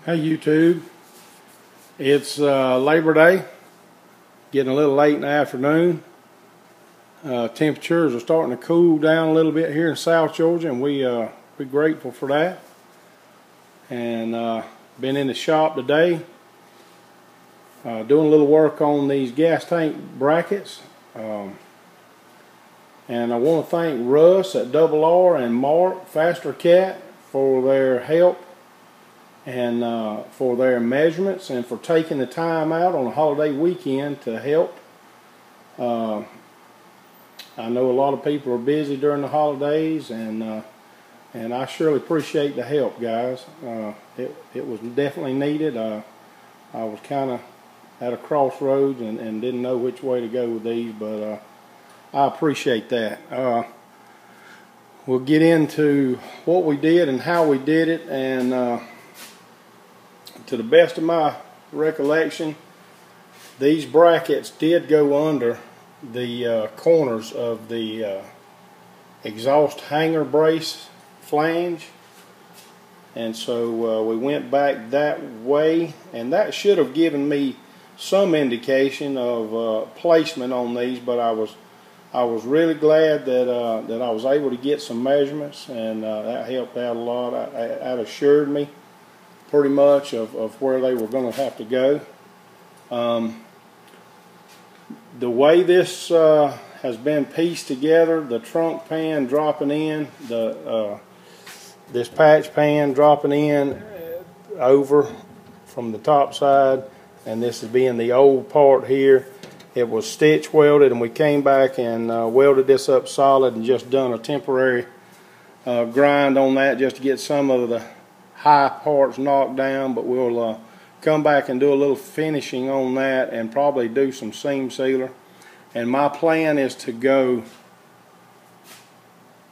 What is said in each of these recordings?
Hey YouTube, it's Labor Day, getting a little late in the afternoon. Temperatures are starting to cool down a little bit here in South Georgia, and we're grateful for that. And been in the shop today doing a little work on these gas tank brackets. And I want to thank Russ at RR and Mark Faster Cat for their help and for their measurements and for taking the time out on a holiday weekend to help. I know a lot of people are busy during the holidays, and I surely appreciate the help, guys. It was definitely needed. I was kind of at a crossroads and didn't know which way to go with these, but I appreciate that. We'll get into what we did and how we did it, and to the best of my recollection, these brackets did go under the corners of the exhaust hanger brace flange, and so we went back that way, and that should have given me some indication of placement on these, but I was really glad that that I was able to get some measurements, and that helped out a lot. That assured me pretty much of where they were going to have to go. The way this has been pieced together, the trunk pan dropping in, this patch pan dropping in over from the top side, and this is being the old part here. It was stitch welded, and we came back and welded this up solid and just done a temporary grind on that just to get some of the high parts knocked down, but we'll come back and do a little finishing on that and probably do some seam sealer. And my plan is to go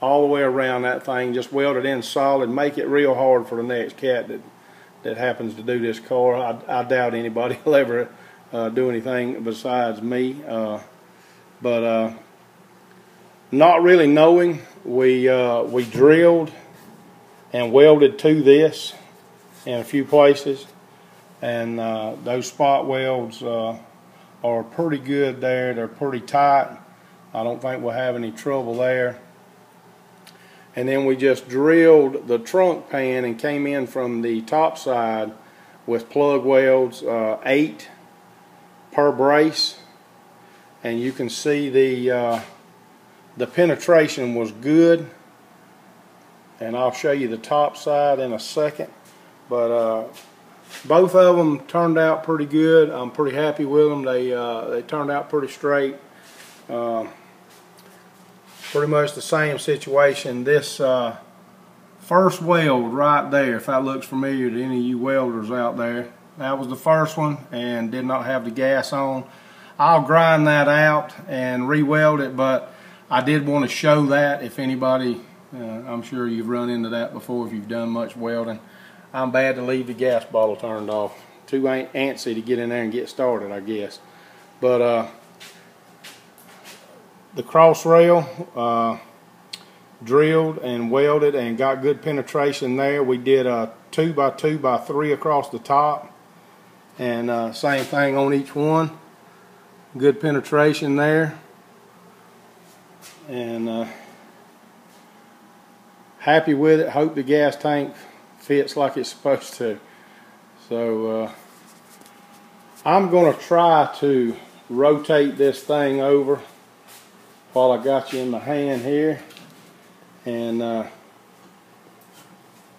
all the way around that thing, just weld it in solid, make it real hard for the next cat that happens to do this car. I doubt anybody will ever do anything besides me, but not really knowing, we drilled and welded to this in a few places, and those spot welds are pretty good there. They're pretty tight. I don't think we'll have any trouble there. And then we just drilled the trunk pan and came in from the top side with plug welds, 8 per brace, and you can see the penetration was good, and I'll show you the top side in a second. But both of them turned out pretty good. I'm pretty happy with them. They turned out pretty straight. Pretty much the same situation. This first weld right there, if that looks familiar to any of you welders out there, that was the first one and did not have the gas on. I'll grind that out and re-weld it, but I did want to show that if anybody, I'm sure you've run into that before if you've done much welding. I'm bad to leave the gas bottle turned off. Too antsy to get in there and get started, I guess. But the cross rail drilled and welded and got good penetration there. We did a 2x2x3 across the top, and same thing on each one. Good penetration there, and happy with it. Hope the gas tank fits like it's supposed to. So I'm going to try to rotate this thing over while I got you in my hand here, and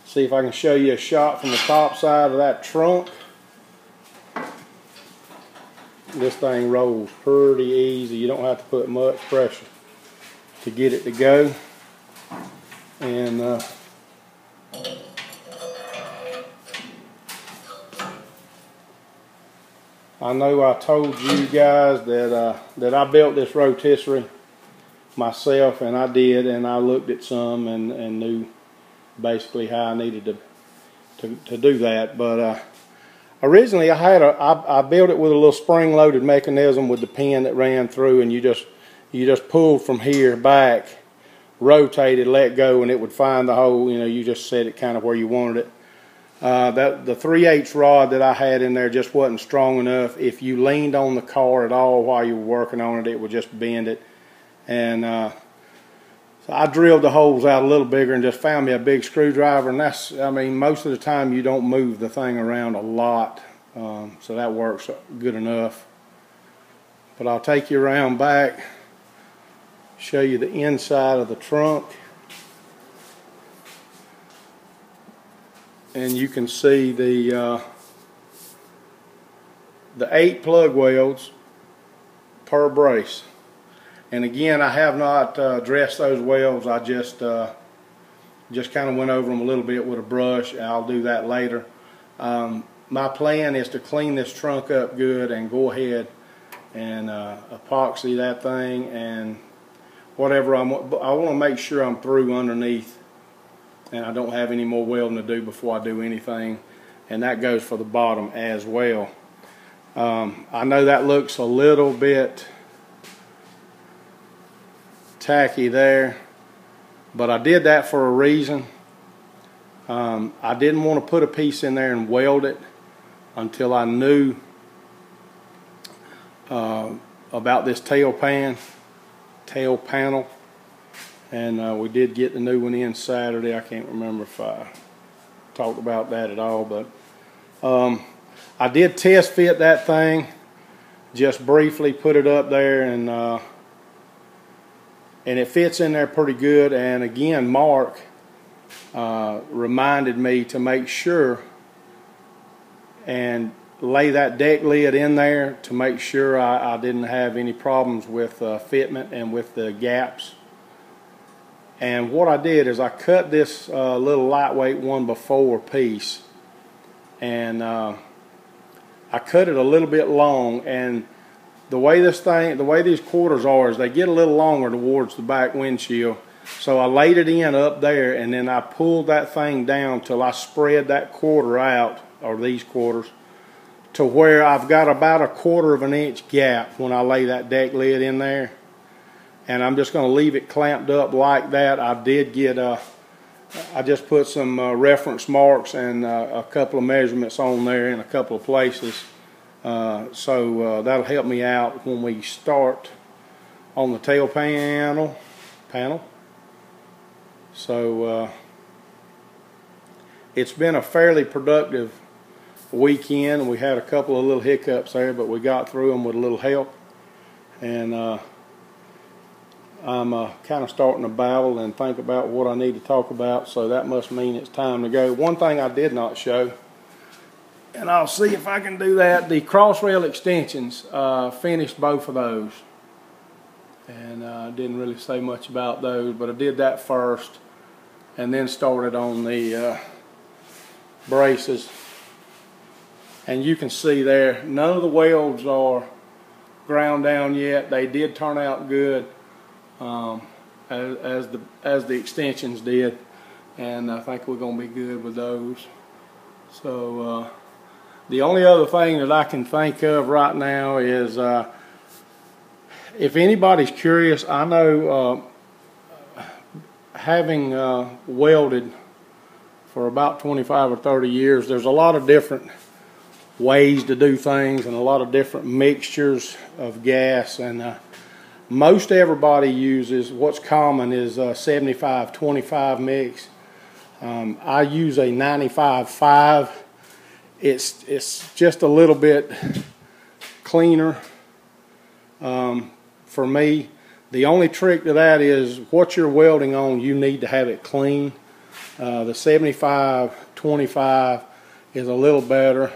see if I can show you a shot from the top side of that trunk. This thing rolls pretty easy. You don't have to put much pressure to get it to go. And I know I told you guys that I built this rotisserie myself, and I did, and I looked at some and knew basically how I needed to do that. But originally I built it with a little spring-loaded mechanism with the pin that ran through, and you just pulled from here back, rotated, let go, and it would find the hole. You know, you just set it kind of where you wanted it. That the 3/8 rod that I had in there just wasn't strong enough. If you leaned on the car at all while you were working on it, it would just bend it. And so I drilled the holes out a little bigger and just found me a big screwdriver. And that's, I mean, most of the time you don't move the thing around a lot, so that works good enough. But I'll take you around back, show you the inside of the trunk. And you can see the 8 plug welds per brace. And again, I have not dressed those welds. I just kind of went over them a little bit with a brush. I'll do that later. My plan is to clean this trunk up good and go ahead and epoxy that thing and whatever. I want to make sure I'm through underneath and I don't have any more welding to do before I do anything, and that goes for the bottom as well. I know that looks a little bit tacky there, but I did that for a reason. I didn't want to put a piece in there and weld it until I knew about this tail panel, and we did get the new one in Saturday. I can't remember if I talked about that at all, but I did test fit that thing just briefly, put it up there, and it fits in there pretty good. And again, Mark reminded me to make sure and lay that deck lid in there to make sure I didn't have any problems with fitment and with the gaps. And what I did is I cut this little lightweight 1x4 piece, and I cut it a little bit long. And the way these quarters are is they get a little longer towards the back windshield. So I laid it in up there, and then I pulled that thing down till I spread that quarter out, or these quarters, to where I've got about a 1/4 of an inch gap when I lay that deck lid in there. And I'm just going to leave it clamped up like that. I did get I just put some reference marks and a couple of measurements on there in a couple of places. So that'll help me out when we start on the tail panel. So it's been a fairly productive weekend. We had a couple of little hiccups there, but we got through them with a little help. And I'm kind of starting to babble and think about what I need to talk about, so that must mean it's time to go. One thing I did not show, and I'll see if I can do that, the cross rail extensions, finished both of those. And I didn't really say much about those, but I did that first and then started on the braces. And you can see there, none of the welds are ground down yet. They did turn out good, as the extensions did, and I think we're going to be good with those. So the only other thing that I can think of right now is, if anybody's curious, I know having welded for about 25 or 30 years, there's a lot of different ways to do things and a lot of different mixtures of gas, and most everybody uses, what's common is a 75-25 mix. I use a 95-5. It's just a little bit cleaner for me. The only trick to that is what you're welding on, you need to have it clean. The 75-25 is a little better.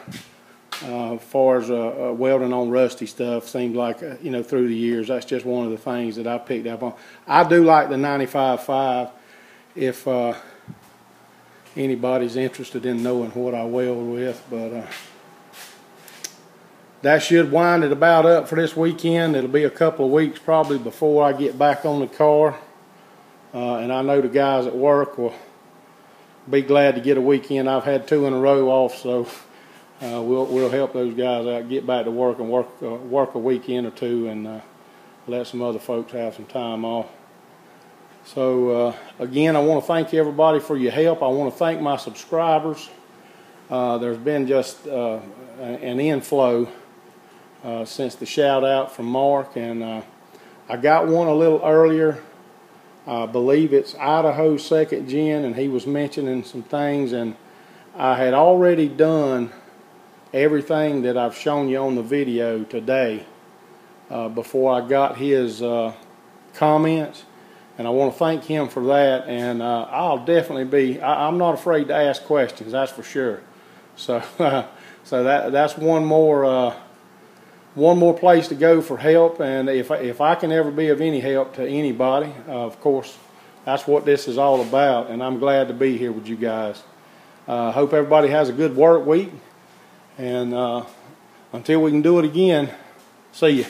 As far as welding on rusty stuff, seems like, you know, through the years, that's just one of the things that I picked up on. I do like the 95-5 if anybody's interested in knowing what I weld with, but that should wind it about up for this weekend. It'll be a couple of weeks probably before I get back on the car, and I know the guys at work will be glad to get a weekend. I've had 2 in a row off, so we'll help those guys out, get back to work and work a weekend or 2, and let some other folks have some time off. So again, I want to thank everybody for your help. I want to thank my subscribers. There's been just an inflow since the shout out from Mark, and I got one a little earlier. I believe it's Idaho 2nd Gen, and he was mentioning some things, and I had already done everything that I've shown you on the video today before I got his comments, and I want to thank him for that. And I'll definitely be, I'm not afraid to ask questions, that's for sure. So so that's one more place to go for help, and if I can ever be of any help to anybody, of course that's what this is all about, and I'm glad to be here with you guys. Hope everybody has a good work week, and until we can do it again, see you.